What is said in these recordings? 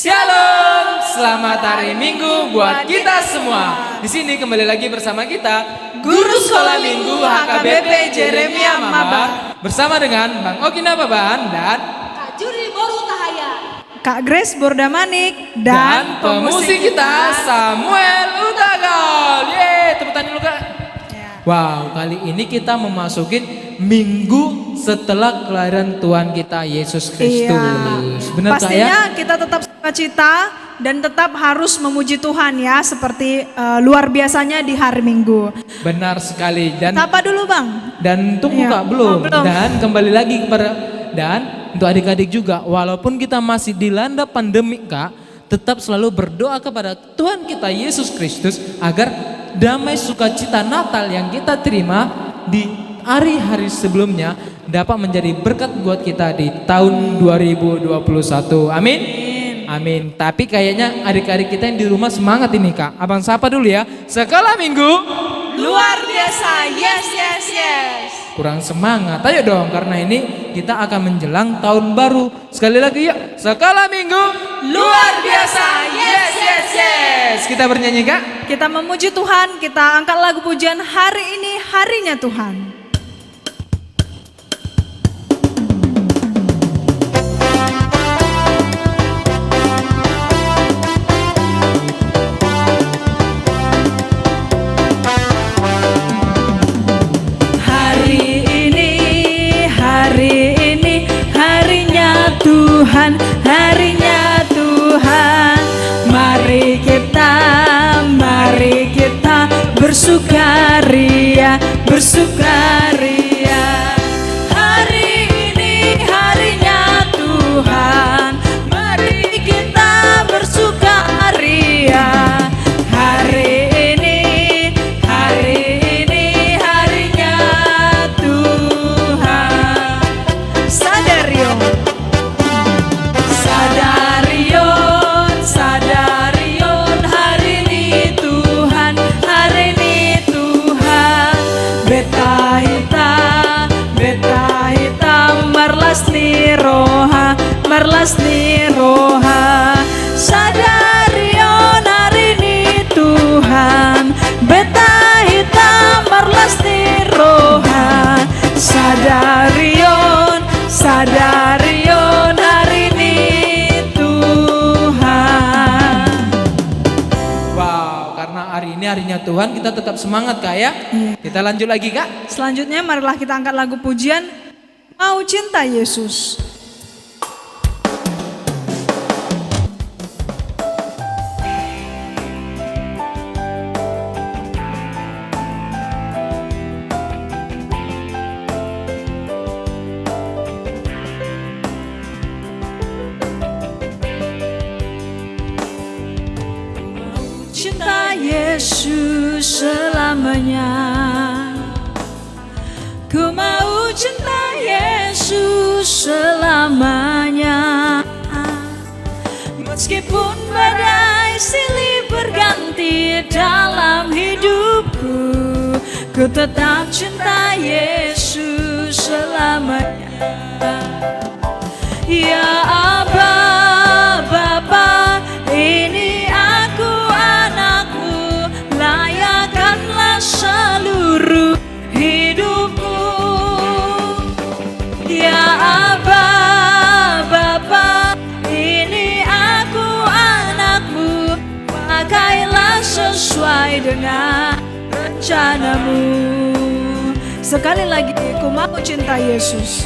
Shalom, selamat hari Minggu buat kita semua. Di sini kembali lagi bersama kita, Guru Sekolah Minggu HKBP Jeremia Mabar, bersama dengan Bang Oki Nababan dan Kak Juri Boru Tahaya, Kak Grace Bordamanik dan pemusik kita Samuel Utagal. Yeay, tepuk tangan dulu Kak. Wow, kali ini kita memasukin minggu setelah kelahiran Tuhan kita Yesus Kristus. Iya. Benar Kak ya? Pastinya kita tetap sukacita dan tetap harus memuji Tuhan ya, seperti luar biasanya di hari Minggu. Benar sekali. Dan Apa dulu Bang? Dan tunggu Iya. Kak, belum. Belum. Dan kembali lagi kepada, dan untuk adik-adik juga, walaupun kita masih dilanda pandemi Kak, tetap selalu berdoa kepada Tuhan kita Yesus Kristus agar damai sukacita Natal yang kita terima di hari-hari sebelumnya dapat menjadi berkat buat kita di tahun 2021. Amin. Amin. Tapi kayaknya adik-adik kita yang di rumah semangat ini Kak. Abang sapa dulu ya. Sekolah Minggu Luar biasa, yes. kurang semangat. Ayo dong, karena ini kita akan menjelang tahun baru. Sekali lagi yuk, Sekolah Minggu luar biasa. Yes. Kita bernyanyi Kak. Kita memuji Tuhan, kita angkat lagu pujian hari ini harinya Tuhan. Harinya Tuhan, mari kita bersukaria. Hari ini harinya Tuhan, mari kita bersukaria. Hari ini harinya Tuhan. Sadarion, hari ini Tuhan, beta hita, marlas ni roha. Sadarion, hari ini Tuhan, beta hita, marlas ni roha. Sadarion, hari ini Tuhan. Wow, karena hari ini harinya Tuhan, kita tetap semangat Kak ya. Kita lanjut lagi Kak. Selanjutnya marilah kita angkat lagu pujian Mau Cinta Yesus. Cinta Yesus selamanya. Ku mau cinta Yesus selamanya. Meskipun badai silih berganti dalam hidupku, ku tetap cinta Yesus selamanya. Ya Aba, Bapa, ini aku anakmu, layakkanlah seluruh hidupku. Ya Aba, Bapa, ini aku anakmu, pakailah sesuai dengan rencanamu. Sekali lagi, ku mau cinta Yesus.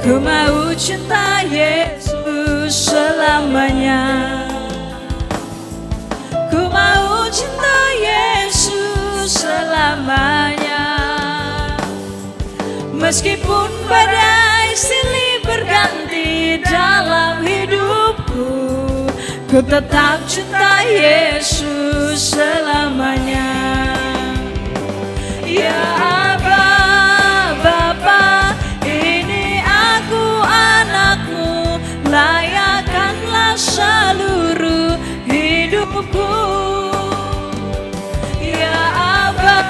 Ku mau cinta Yesus selamanya. Ku mau cinta Yesus selamanya. Meskipun badai silih berganti dalam hidupku, ku tetap cinta Yesus selamanya. Ya Aba, Bapa, ini aku anakmu, layakkanlah seluruh hidupku. Ya Aba,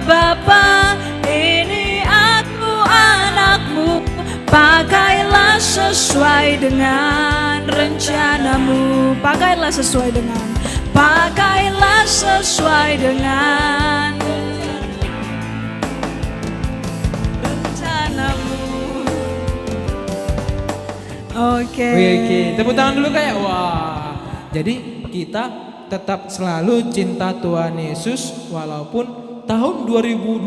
Bapa, ini aku anakmu, pakailah sesuai sesuai dengan rencanamu. Pakailah sesuai dengan, pakailah sesuai dengan rencanamu. Oke. Oke, tepuk tangan dulu kayak wah. Jadi kita tetap selalu cinta Tuhan Yesus walaupun tahun 2020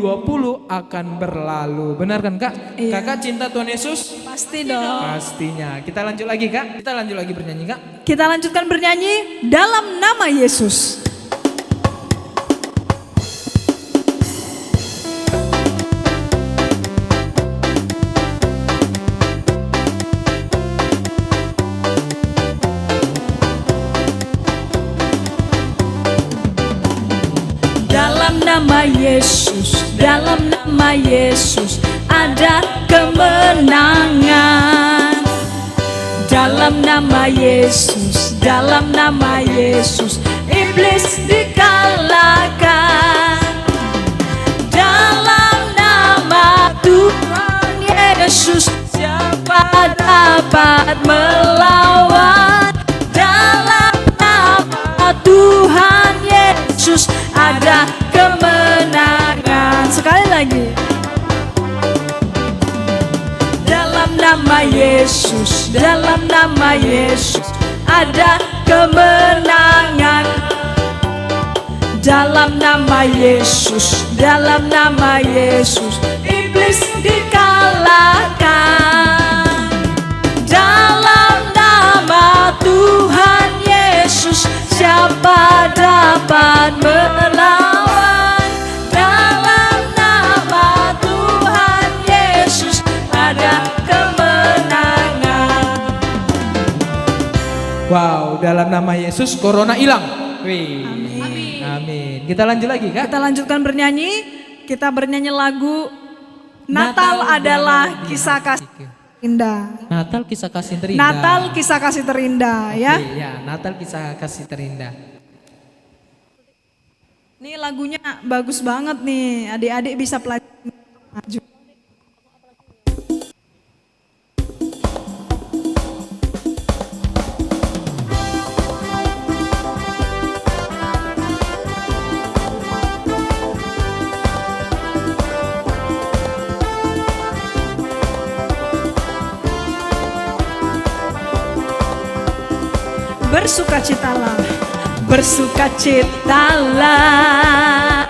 akan berlalu. Benar kan Kak? Iya. Kakak cinta Tuhan Yesus? Pasti dong. Pastinya. Kita lanjut lagi Kak. Kita lanjut lagi bernyanyi Kak. Kita lanjutkan bernyanyi dalam nama Yesus. Dalam nama Yesus, dalam nama Yesus ada kemenangan. Dalam nama Yesus, dalam nama Yesus iblis dikalahkan. Dalam nama Tuhan Yesus siapa dapat melawan? Dalam nama Tuhan Yesus ada kemenangan. Sekali lagi. Dalam nama Yesus, dalam nama Yesus ada kemenangan. Dalam nama Yesus, dalam nama Yesus iblis dikalahkan. Dalam nama Tuhan Yesus siapa dapat melawan? Dalam nama Tuhan Yesus ada kemenangan. Wow, dalam nama Yesus corona hilang. Wih. Amin. Kita lanjut lagi Kak. Kita lanjutkan bernyanyi. Kita bernyanyi lagu Natal adalah kisah kasih indah. Natal kisah kasih terindah. Natal kisah kasih terindah ya. Oke, ya, Natal kisah kasih terindah. Nih lagunya bagus banget nih. Adik-adik bisa pelajari. Maju. Bersukacitalah, bersukacitalah,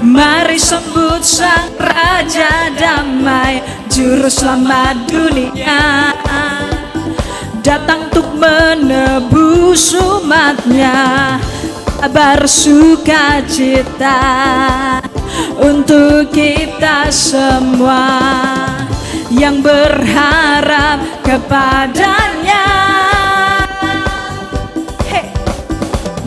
mari sambut sang Raja Damai, Juru Selamat dunia, datang untuk menebus umatnya. Kabar sukacita untuk kita semua yang berharap kepadanya.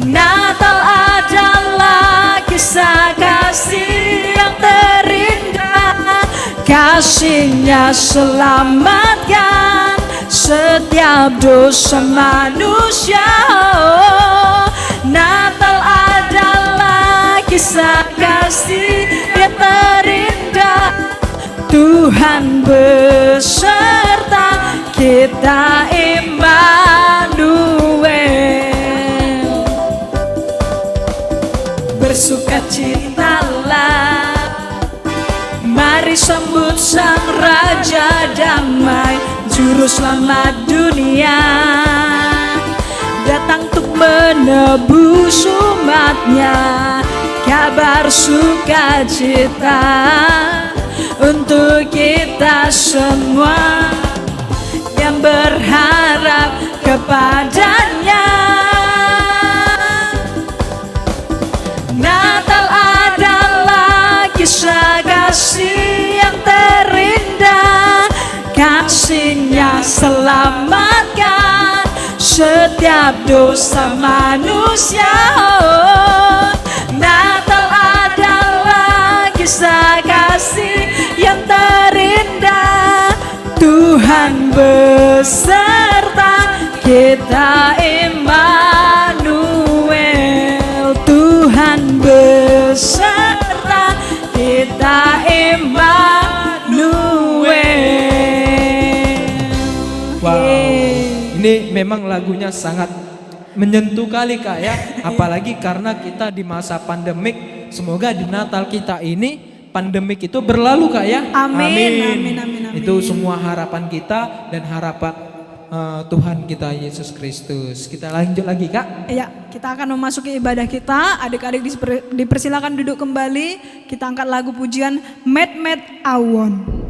Natal adalah kisah kasih yang terindah. Kasih-Nya selamatkan setiap dosa manusia. Oh, Natal adalah kisah kasih yang terindah. Tuhan beserta kita, Immanuel. Bersukacitalah, mari sambut sang Raja Damai, Juru Selamat dunia, datang untuk menebus umatnya. Kabar sukacita untuk kita semua yang berharap kepadanya. Natal adalah kisah kasih yang terindah. Kasih-Nya selamatkan setiap dosa manusia. Oh, Natal adalah kisah kasih yang terindah. Tuhan beserta kita, Immanuel. Tuhan beserta kita, Immanuel. Wow. Ini memang lagunya sangat menyentuh kali Kak ya. Apalagi karena kita di masa pandemik. Semoga di Natal kita ini pandemik itu berlalu Kak ya. Amin, amin, amin, amin. Itu semua harapan kita dan harapan Tuhan kita Yesus Kristus. Kita lanjut lagi Kak. Ya, kita akan memasuki ibadah kita. Adik-adik dipersilakan duduk kembali. Kita angkat lagu pujian Met Met Awon.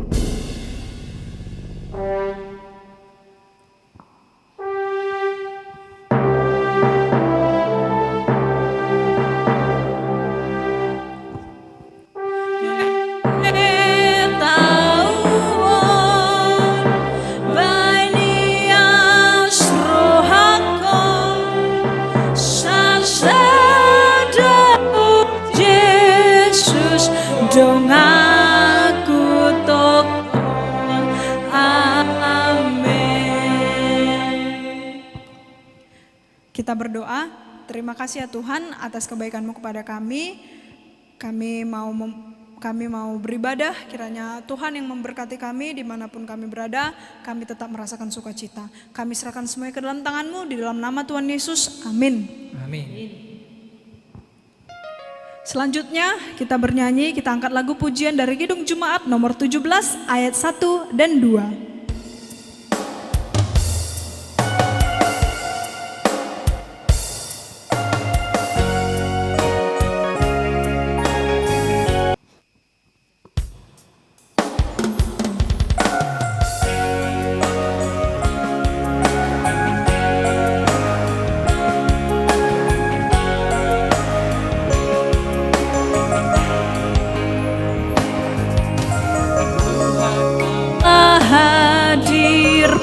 Dong aku tok amin. Kita berdoa, terima kasih ya Tuhan atas kebaikan-Mu kepada kami. Kami mau beribadah, kiranya Tuhan yang memberkati kami dimanapun kami berada, kami tetap merasakan sukacita. Kami serahkan semuanya ke dalam tangan-Mu, di dalam nama Tuhan Yesus, amin. Amin. Selanjutnya kita bernyanyi, kita angkat lagu pujian dari Kidung Jumaat nomor 17 ayat 1 dan 2.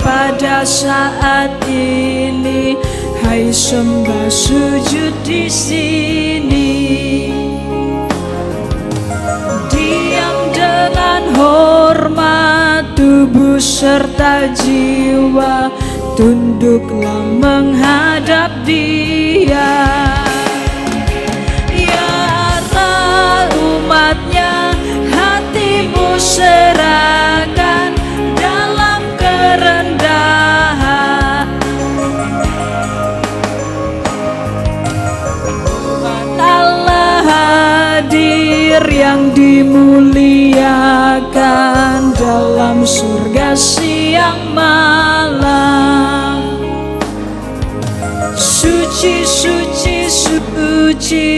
Pada saat ini, hai sembah sujud di sini. Diam dengan hormat tubuh serta jiwa, tunduklah menghadap Dia. Ya Allah, umatnya hatimu serahkan dalam kerendahan. Allah hadir yang dimuliakan dalam surga siang malam. Suci, suci, suci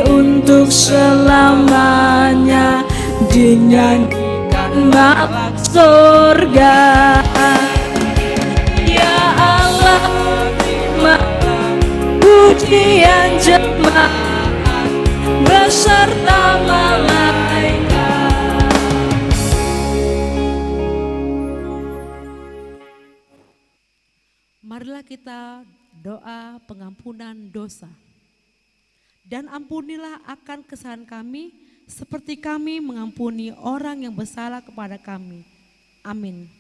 untuk selamanya, dinyanyikan malaikat surga. Ya Allah, pujian jemaat beserta malaikat. Marilah kita doa pengampunan dosa. Dan ampunilah akan kesalahan kami, seperti kami mengampuni orang yang bersalah kepada kami. Amin.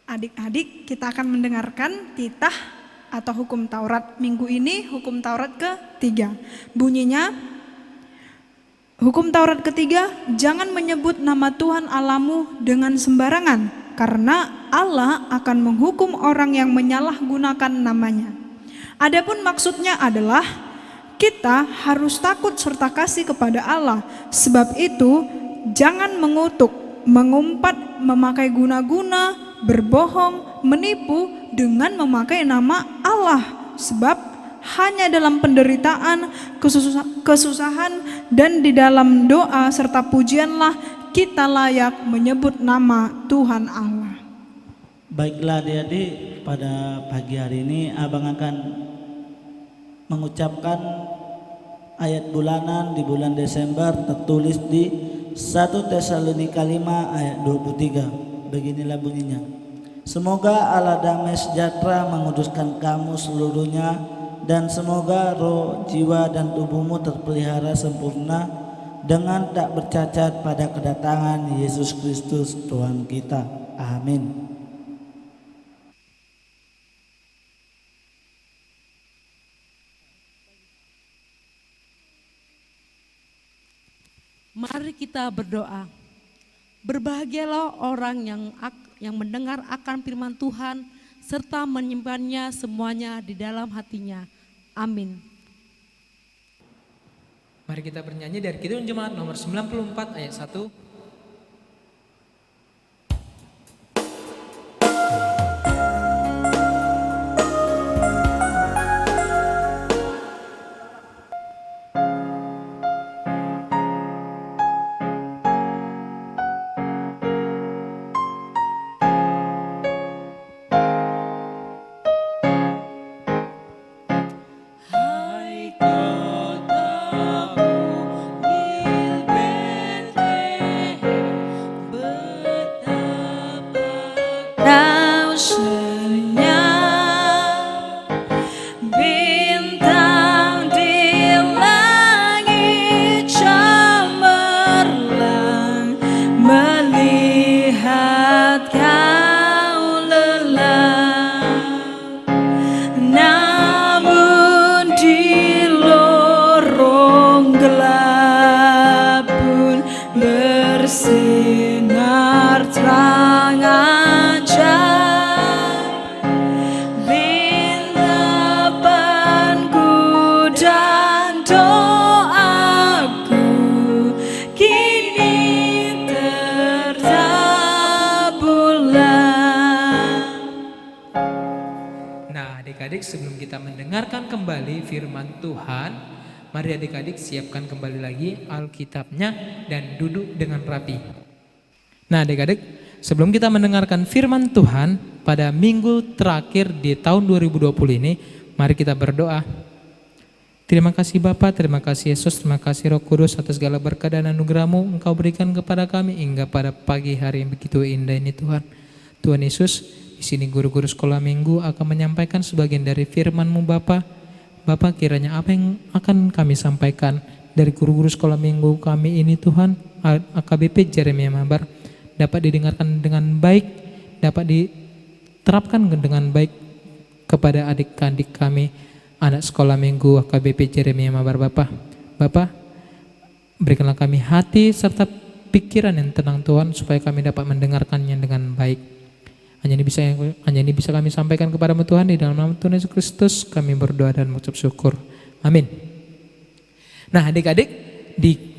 Adik-adik, kita akan mendengarkan titah atau hukum Taurat. Minggu ini hukum Taurat ketiga. Bunyinya, hukum Taurat ketiga, jangan menyebut nama Tuhan Allahmu dengan sembarangan, karena Allah akan menghukum orang yang menyalahgunakan namanya. Adapun maksudnya adalah kita harus takut serta kasih kepada Allah. Sebab itu jangan mengutuk, mengumpat, memakai guna-guna, berbohong, menipu dengan memakai nama Allah. Sebab hanya dalam penderitaan, kesusahan, dan di dalam doa serta pujianlah kita layak menyebut nama Tuhan Allah. Baiklah adik-adik, pada pagi hari ini abang akan mengucapkan ayat bulanan di bulan Desember tertulis di 1 Tesalonika 5 ayat 23. Beginilah bunyinya. Semoga Allah damai sejahtera menguduskan kamu seluruhnya, dan semoga roh, jiwa, dan tubuhmu terpelihara sempurna dengan tak bercacat pada kedatangan Yesus Kristus Tuhan kita. Amin. Mari kita berdoa. Berbahagialah orang yang mendengar akan firman Tuhan serta menyimpannya semuanya di dalam hatinya. Amin. Mari kita bernyanyi dari Kidung Jemaat nomor 94 ayat 1. Kau senyap, bintang di langit cemerlang, melihat kau lelap. Namun di lorong gelap pun bersinar terang ajaib. Bintapanku dan doaku kini tertabulan. Nah, adik-adik, sebelum kita mendengarkan kembali firman Tuhan, mari adik-adik siapkan kembali lagi Alkitabnya dan duduk dengan rapi. Nah, adik-adik, sebelum kita mendengarkan firman Tuhan pada minggu terakhir di tahun 2020 ini, mari kita berdoa. Terima kasih Bapa, terima kasih Yesus, terima kasih Roh Kudus atas segala berkat dan anugerah-Mu Engkau berikan kepada kami hingga pada pagi hari yang begitu indah ini Tuhan. Tuhan Yesus, di sini guru-guru sekolah minggu akan menyampaikan sebagian dari firman-Mu Bapa. Bapa, kiranya apa yang akan kami sampaikan dari guru-guru sekolah minggu kami ini Tuhan, AKBP Jeremia Mabar, dapat didengarkan dengan baik, dapat diterapkan dengan baik kepada adik-adik kami, anak sekolah minggu AKBP Jeremia Mabar Bapa. Bapa, berikanlah kami hati serta pikiran yang tenang Tuhan, supaya kami dapat mendengarkannya dengan baik. Hanya ini bisa kami sampaikan kepadamu Tuhan, di dalam nama Tuhan Yesus Kristus kami berdoa dan mengucap syukur. Amin. Nah, adik-adik, di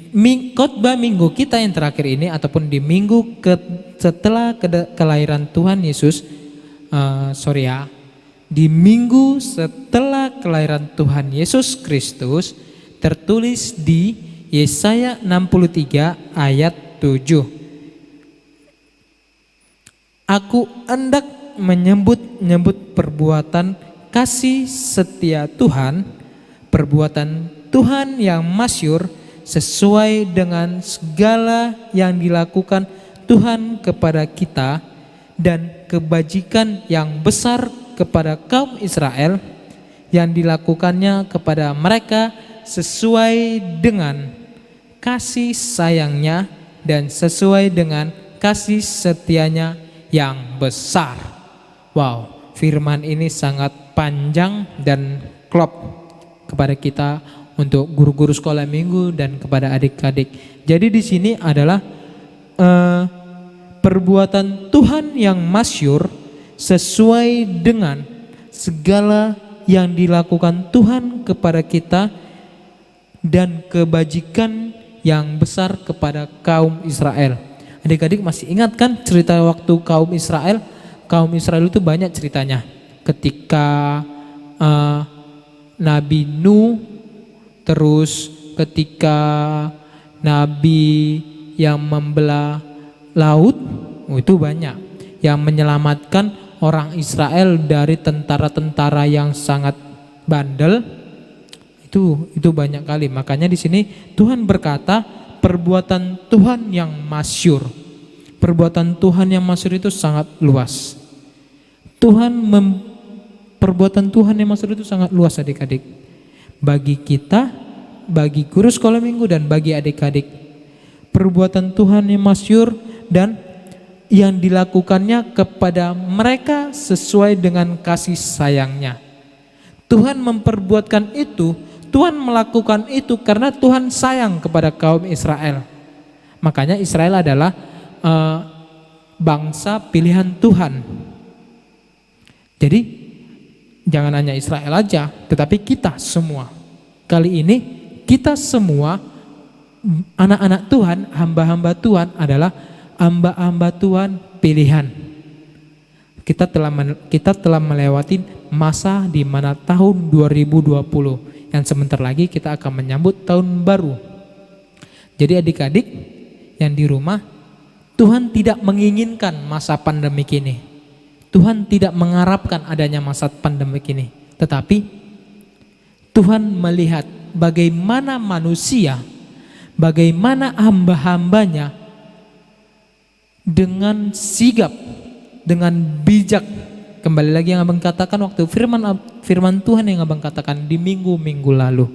khotbah minggu kita yang terakhir ini, ataupun di minggu setelah kelahiran Tuhan Yesus, di minggu setelah kelahiran Tuhan Yesus Kristus, tertulis di Yesaya 63 ayat 7. Aku hendak menyebut perbuatan kasih setia Tuhan, perbuatan Tuhan yang masyhur sesuai dengan segala yang dilakukan Tuhan kepada kita, dan kebajikan yang besar kepada kaum Israel yang dilakukannya kepada mereka sesuai dengan kasih sayangnya dan sesuai dengan kasih setianya yang besar. Wow, firman ini sangat panjang dan klop kepada kita untuk guru-guru sekolah minggu dan kepada adik-adik. Jadi di sini adalah perbuatan Tuhan yang masyhur sesuai dengan segala yang dilakukan Tuhan kepada kita, dan kebajikan yang besar kepada kaum Israel. Adik-adik masih ingat kan cerita waktu kaum Israel? Kaum Israel itu banyak ceritanya. Ketika Nabi Nuh, terus ketika Nabi yang membelah laut, itu banyak. Yang menyelamatkan orang Israel dari tentara-tentara yang sangat bandel, itu banyak kali. Makanya di sini Tuhan berkata, perbuatan Tuhan yang masyhur. Perbuatan Tuhan yang masyhur itu sangat luas. Perbuatan Tuhan yang masyhur itu sangat luas adik-adik. Bagi kita, bagi guru sekolah minggu dan bagi adik-adik. Perbuatan Tuhan yang masyhur dan yang dilakukannya kepada mereka sesuai dengan kasih sayangnya. Tuhan memperbuatkan itu, Tuhan melakukan itu karena Tuhan sayang kepada kaum Israel. Makanya Israel adalah bangsa pilihan Tuhan. Jadi jangan hanya Israel aja, tetapi kita semua. Kali ini kita semua anak-anak Tuhan, hamba-hamba Tuhan adalah hamba-hamba Tuhan pilihan. Kita telah melewati masa di mana tahun 2020 yang sebentar lagi kita akan menyambut tahun baru. Jadi adik-adik yang di rumah, Tuhan tidak menginginkan masa pandemik ini. Tuhan tidak mengharapkan adanya masa pandemik ini. Tetapi Tuhan melihat bagaimana manusia, bagaimana hamba-hambanya dengan sigap, dengan bijak. Kembali lagi yang abang katakan waktu firman Tuhan yang abang katakan di minggu-minggu lalu.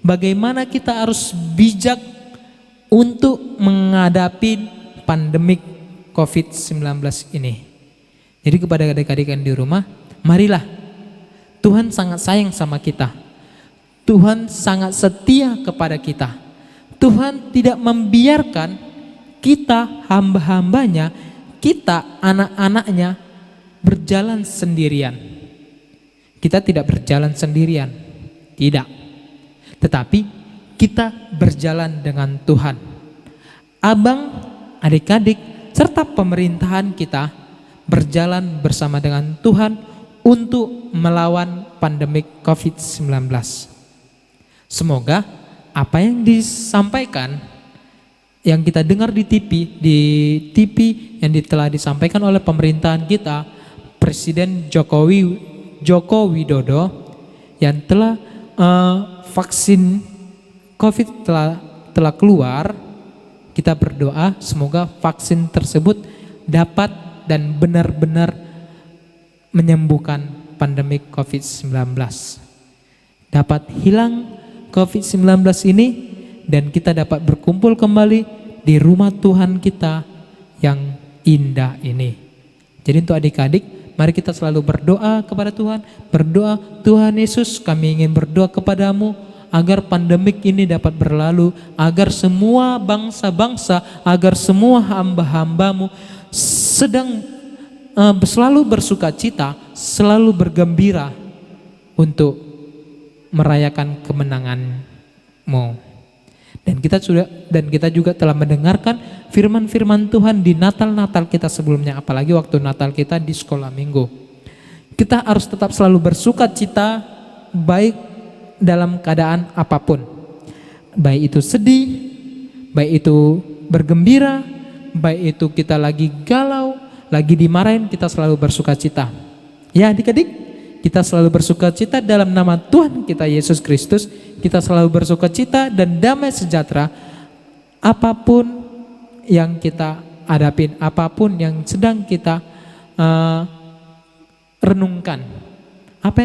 Bagaimana kita harus bijak untuk menghadapi pandemik COVID-19 ini. Jadi kepada adik-adik yang di rumah, marilah, Tuhan sangat sayang sama kita. Tuhan sangat setia kepada kita. Tuhan tidak membiarkan kita hamba-hambanya, kita anak-anaknya berjalan sendirian. Kita tidak berjalan sendirian, tidak. Tetapi kita berjalan dengan Tuhan. Abang, adik-adik, serta pemerintahan kita berjalan bersama dengan Tuhan untuk melawan pandemik COVID-19. Semoga apa yang disampaikan, yang kita dengar di TV yang telah disampaikan oleh pemerintahan kita, Presiden Joko Widodo, yang telah vaksin COVID telah keluar, kita berdoa semoga vaksin tersebut dapat dan benar-benar menyembuhkan pandemi COVID-19. Dapat hilang COVID-19 ini dan kita dapat berkumpul kembali di rumah Tuhan kita yang indah ini. Jadi untuk adik-adik, mari kita selalu berdoa kepada Tuhan. Berdoa, Tuhan Yesus, kami ingin berdoa kepadamu agar pandemik ini dapat berlalu, agar semua bangsa-bangsa, agar semua hamba-hambamu sedang selalu bersuka cita, selalu bergembira untuk merayakan kemenangan-Mu. Dan kita juga telah mendengarkan firman-firman Tuhan di Natal kita sebelumnya, apalagi waktu Natal kita di sekolah minggu. Kita harus tetap selalu bersuka cita, baik dalam keadaan apapun. Baik itu sedih, baik itu bergembira, baik itu kita lagi galau, lagi dimarahin, kita selalu bersuka cita. Ya adik-adik, kita selalu bersuka cita dalam nama Tuhan kita Yesus Kristus. Kita selalu bersuka cita dan damai sejahtera apapun yang kita hadapin, apapun yang sedang kita renungkan. Apa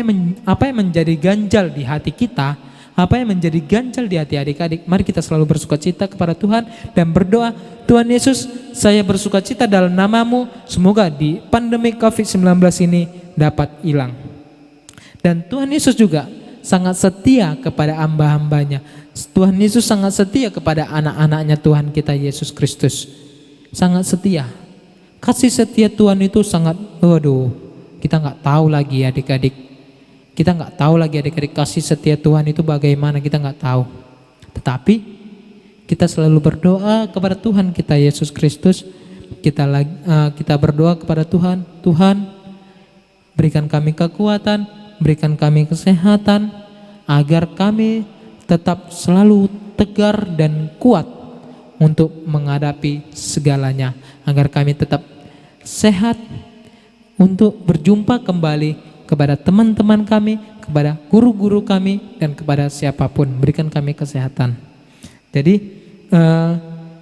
yang menjadi ganjal di hati kita, apa yang menjadi ganjal di hati adik-adik, mari kita selalu bersuka cita kepada Tuhan dan berdoa, Tuhan Yesus, saya bersuka cita dalam nama-Mu, semoga di pandemi COVID-19 ini dapat hilang. Dan Tuhan Yesus juga sangat setia kepada hamba-hambanya. Tuhan Yesus sangat setia kepada anak-anaknya Tuhan kita Yesus Kristus. Sangat setia. Kasih setia Tuhan itu sangat, kita nggak tahu lagi adik-adik. Kita nggak tahu lagi adik-adik kasih setia Tuhan itu bagaimana, kita nggak tahu. Tetapi kita selalu berdoa kepada Tuhan kita Yesus Kristus. Kita berdoa kepada Tuhan, Tuhan berikan kami kekuatan, berikan kami kesehatan, agar kami tetap selalu tegar dan kuat untuk menghadapi segalanya, agar kami tetap sehat untuk berjumpa kembali kepada teman-teman kami, kepada guru-guru kami, dan kepada siapapun. Berikan kami kesehatan. Jadi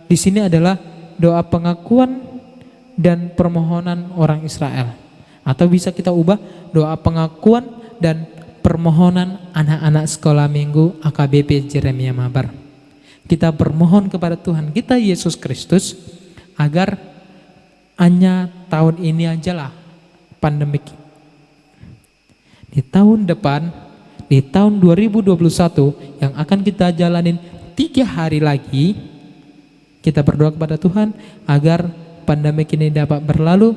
di sini adalah doa pengakuan dan permohonan orang Israel, atau bisa kita ubah doa pengakuan dan permohonan anak-anak sekolah minggu AKBP Jeremia Mabar. Kita bermohon kepada Tuhan kita Yesus Kristus agar hanya tahun ini ajalah pandemik. Di tahun depan, di tahun 2021 yang akan kita jalanin 3 hari lagi, kita berdoa kepada Tuhan agar pandemi ini dapat berlalu.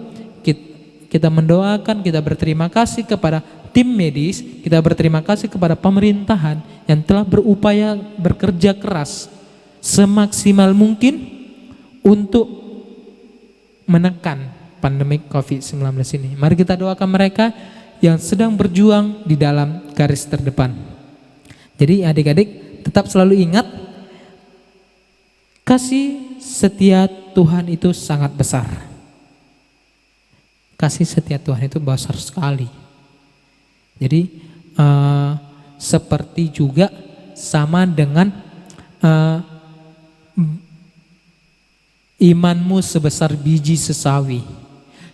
kita mendoakan, kita berterima kasih kepada tim medis, kita berterima kasih kepada pemerintahan yang telah berupaya bekerja keras semaksimal mungkin untuk menekan pandemi COVID-19 ini. Mari kita doakan mereka yang sedang berjuang di dalam garis terdepan. Jadi adik-adik tetap selalu ingat, kasih setia Tuhan itu sangat besar. Kasih setia Tuhan itu besar sekali. Jadi seperti juga sama dengan imanmu sebesar biji sesawi.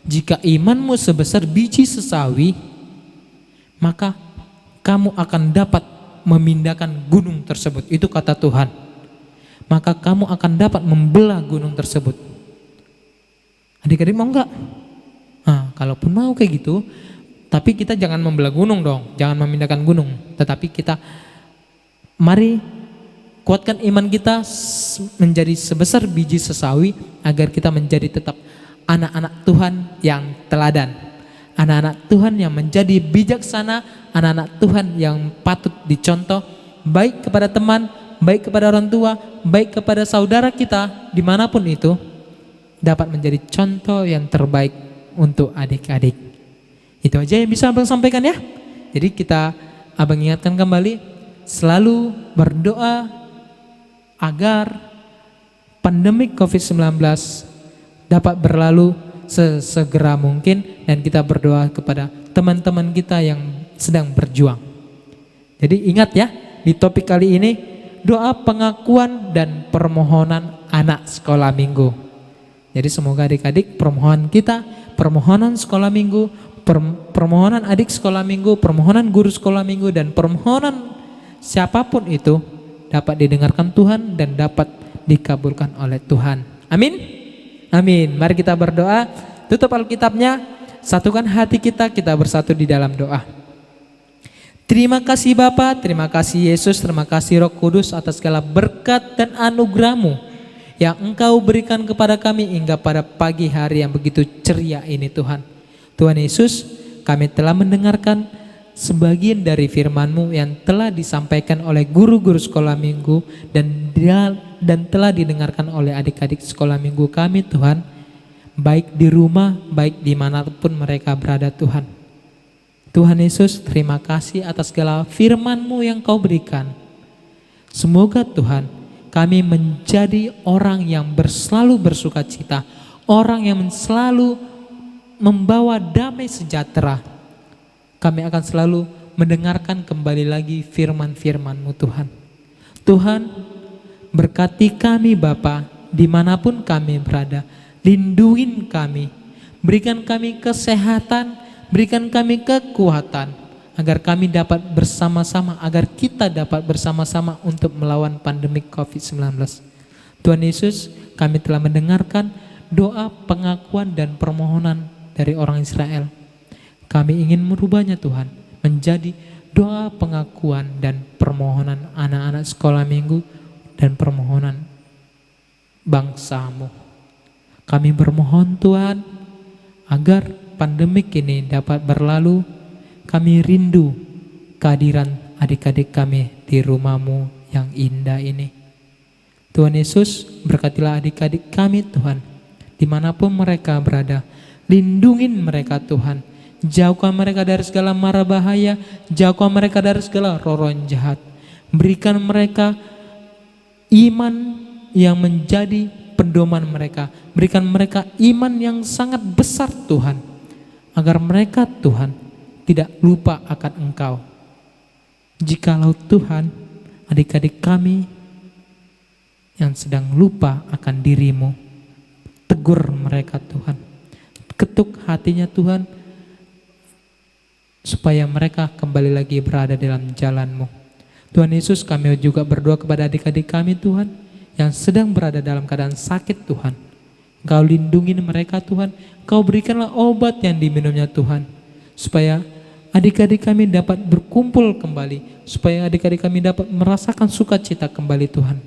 Jika imanmu sebesar biji sesawi, maka kamu akan dapat memindahkan gunung tersebut. Itu kata Tuhan. Maka kamu akan dapat membelah gunung tersebut. Adik-adik mau enggak? Nah, kalaupun mau kayak gitu, tapi kita jangan membelah gunung dong, jangan memindahkan gunung. Tetapi kita mari kuatkan iman kita menjadi sebesar biji sesawi agar kita menjadi tetap anak-anak Tuhan yang teladan. Anak-anak Tuhan yang menjadi bijaksana, anak-anak Tuhan yang patut dicontoh, baik kepada teman, baik kepada orang tua, baik kepada saudara kita, dimanapun itu, dapat menjadi contoh yang terbaik untuk adik-adik. Itu aja yang bisa abang sampaikan ya. Jadi abang ingatkan kembali, selalu berdoa agar pandemi COVID-19 dapat berlalu sesegera mungkin, dan kita berdoa kepada teman-teman kita yang sedang berjuang. Jadi ingat ya, di topik kali ini doa pengakuan dan permohonan anak sekolah minggu. Jadi semoga adik-adik permohonan kita, permohonan sekolah minggu, permohonan adik sekolah minggu, permohonan guru sekolah minggu, dan permohonan siapapun itu dapat didengarkan Tuhan dan dapat dikabulkan oleh Tuhan. Amin. Amin. Mari kita berdoa. Tutup Alkitabnya, satukan hati kita bersatu di dalam doa. Terima kasih Bapa, terima kasih Yesus, terima kasih Roh Kudus atas segala berkat dan anugerah-Mu yang Engkau berikan kepada kami hingga pada pagi hari yang begitu ceria ini Tuhan. Tuhan Yesus, kami telah mendengarkan sebagian dari firman-Mu yang telah disampaikan oleh guru-guru sekolah minggu dan telah didengarkan oleh adik-adik sekolah minggu kami Tuhan, baik di rumah, baik dimanapun mereka berada Tuhan. Tuhan Yesus, terima kasih atas segala firman-Mu yang Kau berikan. Semoga Tuhan, kami menjadi orang yang selalu bersuka cita, orang yang selalu membawa damai sejahtera. Kami akan selalu mendengarkan kembali lagi firman-firman-Mu Tuhan. Tuhan, berkati kami Bapa, dimanapun kami berada, lindungin kami, berikan kami kesehatan, berikan kami kekuatan, agar kami dapat bersama-sama, agar kita dapat bersama-sama untuk melawan pandemi COVID-19. Tuhan Yesus, kami telah mendengarkan doa pengakuan dan permohonan dari orang Israel. Kami ingin merubahnya Tuhan, menjadi doa pengakuan dan permohonan anak-anak sekolah minggu dan permohonan bangsa-Mu. Kami bermohon Tuhan, agar pandemik ini dapat berlalu. Kami rindu kehadiran adik-adik kami di rumah-Mu yang indah ini. Tuhan Yesus, berkatilah adik-adik kami Tuhan, dimanapun mereka berada. Lindungin mereka Tuhan, jauhkan mereka dari segala mara bahaya, jauhkan mereka dari segala roh-roh jahat. Berikan mereka iman yang menjadi pedoman mereka. Berikan mereka iman yang sangat besar Tuhan, agar mereka Tuhan tidak lupa akan Engkau. Jikalau Tuhan, adik-adik kami yang sedang lupa akan diri-Mu, tegur mereka Tuhan, ketuk hatinya Tuhan, supaya mereka kembali lagi berada dalam jalan-Mu. Tuhan Yesus, kami juga berdoa kepada adik-adik kami Tuhan, yang sedang berada dalam keadaan sakit Tuhan. Engkau lindungi mereka Tuhan, Engkau berikanlah obat yang diminumnya Tuhan, supaya adik-adik kami dapat berkumpul kembali, supaya adik-adik kami dapat merasakan sukacita kembali Tuhan,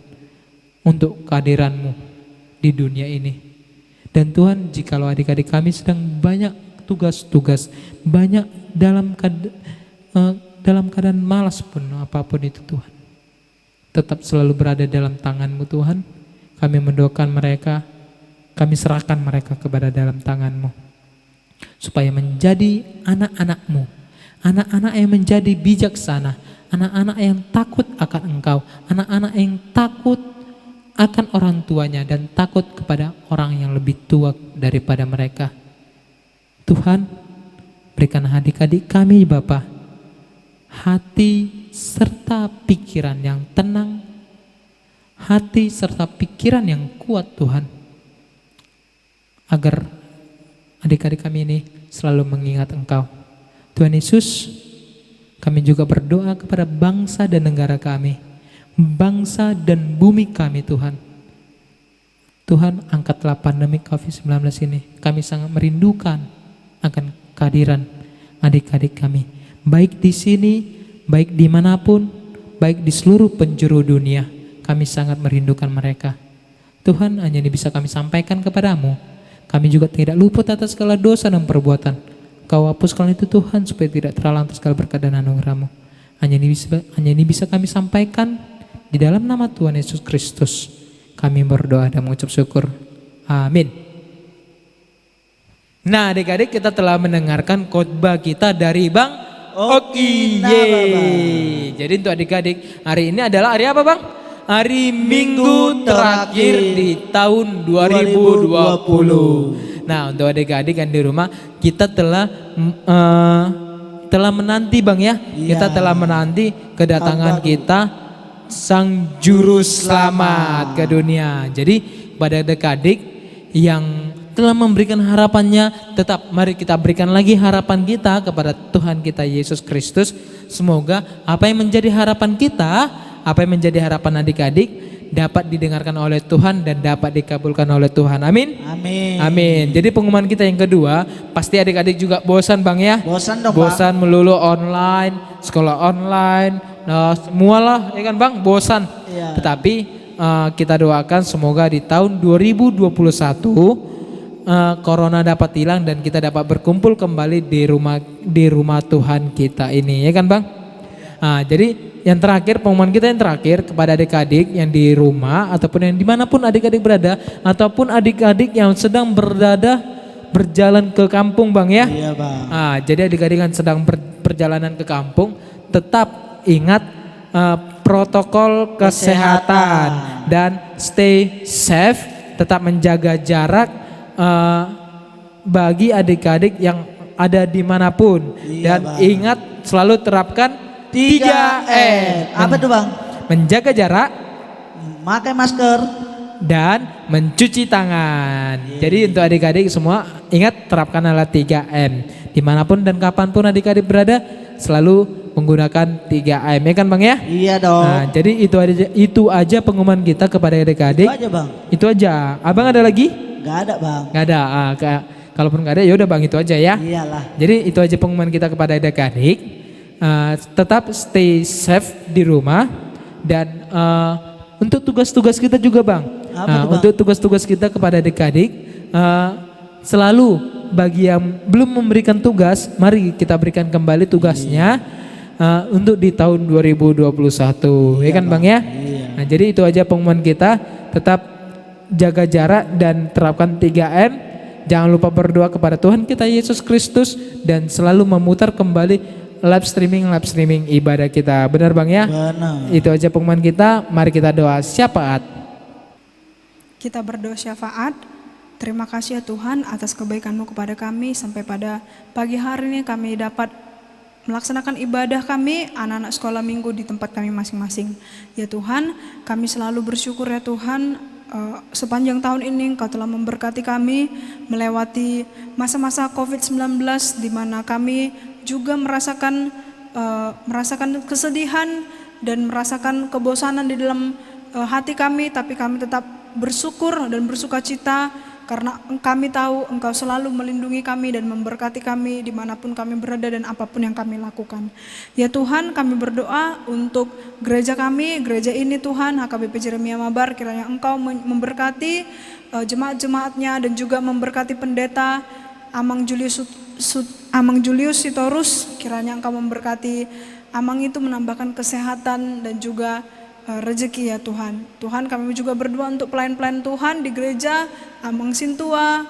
untuk kehadiran-Mu di dunia ini. Dan Tuhan, jikalau adik-adik kami sedang banyak tugas-tugas, banyak dalam keadaan malas pun apapun itu Tuhan. Tetap selalu berada dalam tangan-Mu Tuhan. Kami mendoakan mereka, kami serahkan mereka kepada dalam tangan-Mu. Supaya menjadi anak-anak-Mu, anak-anak yang menjadi bijaksana, anak-anak yang takut akan Engkau, anak-anak yang takut akan orang tuanya dan takut kepada orang yang lebih tua daripada mereka. Tuhan, berikan adik-adik kami Bapa hati serta pikiran yang tenang, hati serta pikiran yang kuat Tuhan, agar adik-adik kami ini selalu mengingat Engkau. Tuhan Yesus, kami juga berdoa kepada bangsa dan negara kami, bangsa dan bumi kami Tuhan. Tuhan, angkatlah pandemi COVID-19 ini. Kami sangat merindukan akan kehadiran adik-adik kami, baik di sini, baik dimanapun, baik di seluruh penjuru dunia. Kami sangat merindukan mereka. Tuhan, hanya ini bisa kami sampaikan kepadamu. Kami juga tidak luput atas segala dosa dan perbuatan. Kau hapuskan itu Tuhan, supaya tidak terhalang atas segala berkat dan anugerah-Mu. Hanya ini bisa kami sampaikan di dalam nama Tuhan Yesus Kristus. Kami berdoa dan mengucap syukur. Amin. Nah adik-adik, kita telah mendengarkan khotbah kita dari Bang Oki. Jadi untuk adik-adik, hari ini adalah hari apa Bang? Hari Minggu terakhir di tahun 2020. Nah untuk adik-adik yang di rumah, kita telah menanti Bang ya. Kita telah menanti kedatangan kita Sang Juru Selamat ke dunia. Jadi pada adik-adik yang telah memberikan harapannya, tetap mari kita berikan lagi harapan kita kepada Tuhan kita Yesus Kristus. Semoga apa yang menjadi harapan kita, apa yang menjadi harapan adik-adik dapat didengarkan oleh Tuhan dan dapat dikabulkan oleh Tuhan. Amin. Amin. Amin. Jadi pengumuman kita yang kedua, pasti adik-adik juga bosan Bang ya. Bosan dong Bosan melulu online, sekolah online, nah semualah ya kan Bang, bosan. Iya. Tetapi kita doakan semoga di tahun 2021 corona dapat hilang dan kita dapat berkumpul kembali di rumah Tuhan kita ini, ya kan Bang? Jadi yang terakhir, pengumuman kita yang terakhir kepada adik-adik yang di rumah ataupun yang dimanapun adik-adik berada, ataupun adik-adik yang sedang berjalan ke kampung Bang ya. Iya Bang. Jadi adik-adik yang sedang perjalanan ke kampung, tetap ingat protokol kesehatan dan stay safe, tetap menjaga jarak bagi adik-adik yang ada dimanapun. Iya, Dan Bang. ingat selalu terapkan 3M. Apa tuh Bang? Menjaga jarak Pakai masker dan mencuci tangan. Jadi untuk adik-adik semua ingat terapkan alat 3M. Dimanapun dan kapanpun adik-adik berada selalu menggunakan 3M, ya kan Bang ya? Iya dong. Nah, jadi itu aja pengumuman kita kepada adik-adik. Itu aja Bang. Itu aja. Abang ada lagi? Gak ada Bang. Gak ada. Kalaupun gak ada ya udah Bang, itu aja ya. Iyalah. Jadi itu aja pengumuman kita kepada adik-adik. Tetap stay safe di rumah dan untuk tugas-tugas kita juga Bang. Apa tuh, Bang? Untuk tugas-tugas kita kepada adik-adik, selalu bagi yang belum memberikan tugas, mari kita berikan kembali tugasnya untuk di tahun 2021, ya kan Bang ya? Iya. Nah, jadi itu aja pengumuman kita. Tetap jaga jarak dan terapkan 3M. Jangan lupa berdoa kepada Tuhan kita Yesus Kristus dan selalu memutar kembali live streaming ibadah kita. Benar Bang ya? Benar. Itu aja pengumuman kita. Mari kita doa syafaat. Kita berdoa syafaat. Terima kasih ya Tuhan atas kebaikan-Mu kepada kami. Sampai pada pagi hari ini kami dapat melaksanakan ibadah kami, anak-anak sekolah minggu di tempat kami masing-masing. Ya Tuhan, kami selalu bersyukur ya Tuhan, sepanjang tahun ini Engkau telah memberkati kami melewati masa-masa COVID-19 di mana kami juga merasakan kesedihan dan merasakan kebosanan di dalam hati kami, tapi kami tetap bersyukur dan bersukacita karena kami tahu Engkau selalu melindungi kami dan memberkati kami dimanapun kami berada dan apapun yang kami lakukan. Ya Tuhan, kami berdoa untuk gereja kami, gereja ini Tuhan, HKBP Jeremia Mabar, kiranya Engkau memberkati jemaat-jemaatnya dan juga memberkati pendeta Amang Julius Amang Julius Sitorus, kiranya Engkau memberkati Amang itu, menambahkan kesehatan dan juga rezeki ya Tuhan. Tuhan, kami juga berdoa untuk pelayan-pelayan Tuhan di gereja, Amang Sintua,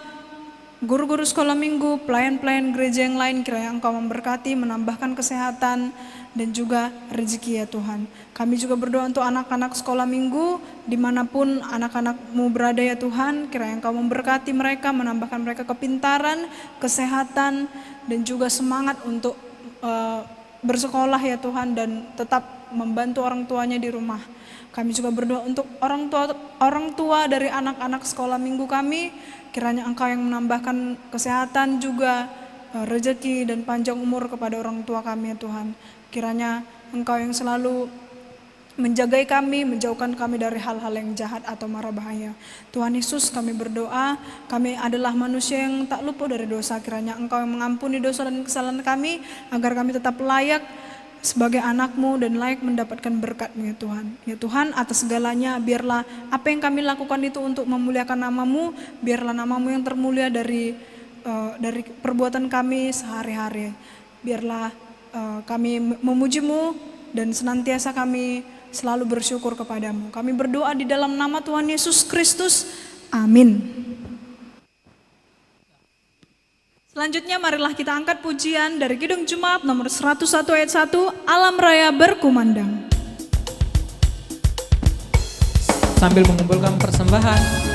guru-guru sekolah minggu, pelayan-pelayan gereja yang lain, kiranya Engkau memberkati, menambahkan kesehatan dan juga rezeki ya Tuhan. Kami juga berdoa untuk anak-anak sekolah minggu, dimanapun anak-anak-Mu berada ya Tuhan, kiranya Engkau memberkati mereka, menambahkan mereka kepintaran, kesehatan, dan juga semangat untuk bersekolah ya Tuhan, dan tetap membantu orang tuanya di rumah. Kami juga berdoa untuk orang tua dari anak-anak sekolah minggu kami, kiranya Engkau yang menambahkan kesehatan juga, rezeki dan panjang umur kepada orang tua kami ya Tuhan. Kiranya Engkau yang selalu menjagai kami, menjauhkan kami dari hal-hal yang jahat atau mara bahaya. Tuhan Yesus, kami berdoa, kami adalah manusia yang tak luput dari dosa. Kiranya Engkau yang mengampuni dosa dan kesalahan kami, agar kami tetap layak sebagai anak-Mu dan layak mendapatkan berkat-Mu ya Tuhan. Ya Tuhan, atas segalanya biarlah apa yang kami lakukan itu untuk memuliakan nama-Mu, biarlah nama-Mu yang termulia dari perbuatan kami sehari-hari. Biarlah kami memuji-Mu dan senantiasa kami selalu bersyukur kepadamu. Kami berdoa di dalam nama Tuhan Yesus Kristus. Amin. Selanjutnya marilah kita angkat pujian dari Kidung Jemaat nomor 101 ayat 1, Alam Raya Berkumandang. Sambil mengumpulkan persembahan,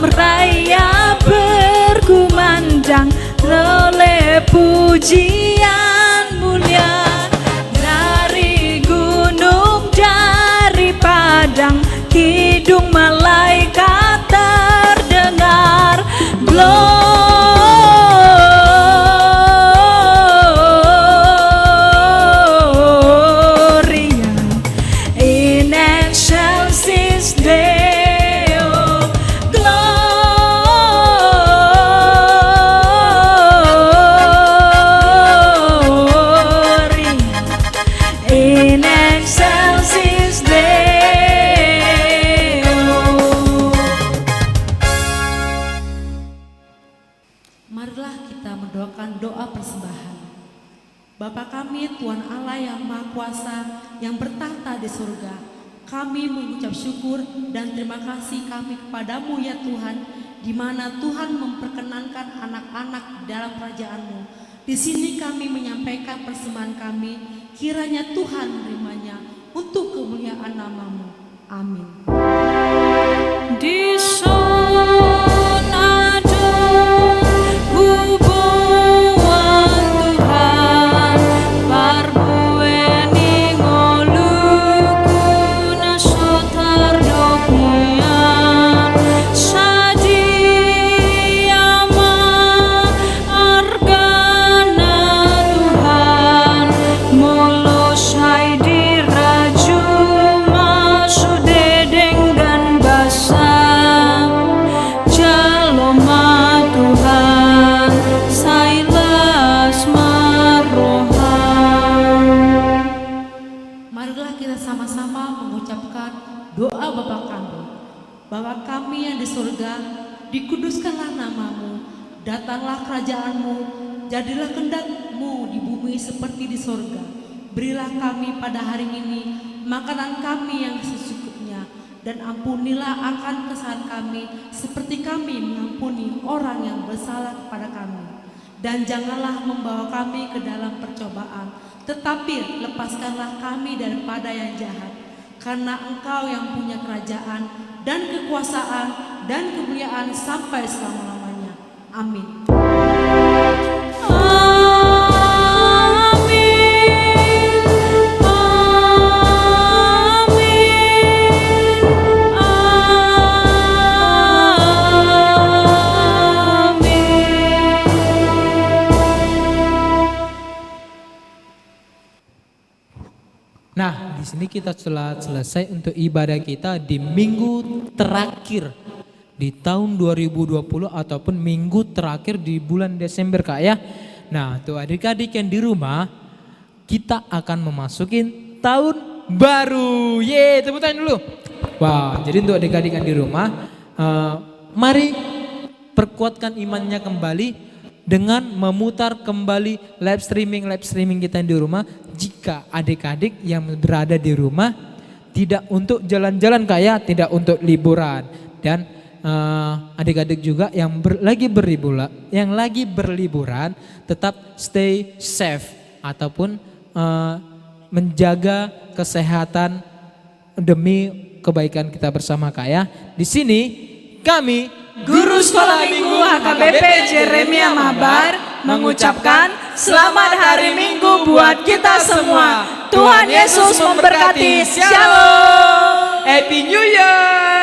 raya berkumandang, oleh pujian mulia dari gunung, dari padang, kidung malaikat terdengar. Gloria in excelsis Deo. Bapa kami, Tuhan Allah yang Maha Kuasa, yang bertahta di surga, kami mengucap syukur dan terima kasih kami kepadamu ya Tuhan, di mana Tuhan memperkenankan anak-anak dalam kerajaan-Mu. Di sini kami menyampaikan persembahan kami, kiranya Tuhan menerimanya untuk kemuliaan nama-Mu. Amin. Di sana Bapa kami yang di surga, dikuduskanlah nama-Mu, datanglah kerajaan-Mu, jadilah kehendak-Mu di bumi seperti di surga. Berilah kami pada hari ini makanan kami yang secukupnya, dan ampunilah akan kesalahan kami seperti kami mengampuni orang yang bersalah kepada kami. Dan janganlah membawa kami ke dalam percobaan, tetapi lepaskanlah kami daripada yang jahat. Karena Engkau yang punya kerajaan dan kekuasaan dan kemuliaan sampai selama-lamanya. Amin. Nah, di sini kita telah selesai untuk ibadah kita di minggu terakhir di tahun 2020 ataupun minggu terakhir di bulan Desember Kak ya. Nah tuh adik-adik yang di rumah, kita akan memasukin tahun baru. Yeay, tepuk tangan dulu. Wow, jadi untuk adik-adik yang di rumah, mari perkuatkan imannya kembali dengan memutar kembali live streaming kita di rumah. Jika adik-adik yang berada di rumah tidak untuk jalan-jalan Kak, tidak untuk liburan, dan adik-adik juga yang lagi berliburan tetap stay safe ataupun menjaga kesehatan demi kebaikan kita bersama Kak ya. Di sini kami Guru Sekolah Minggu HKBP Jeremia Mabar mengucapkan selamat hari Minggu buat kita semua. Tuhan Yesus memberkati. Shalom. Happy New Year.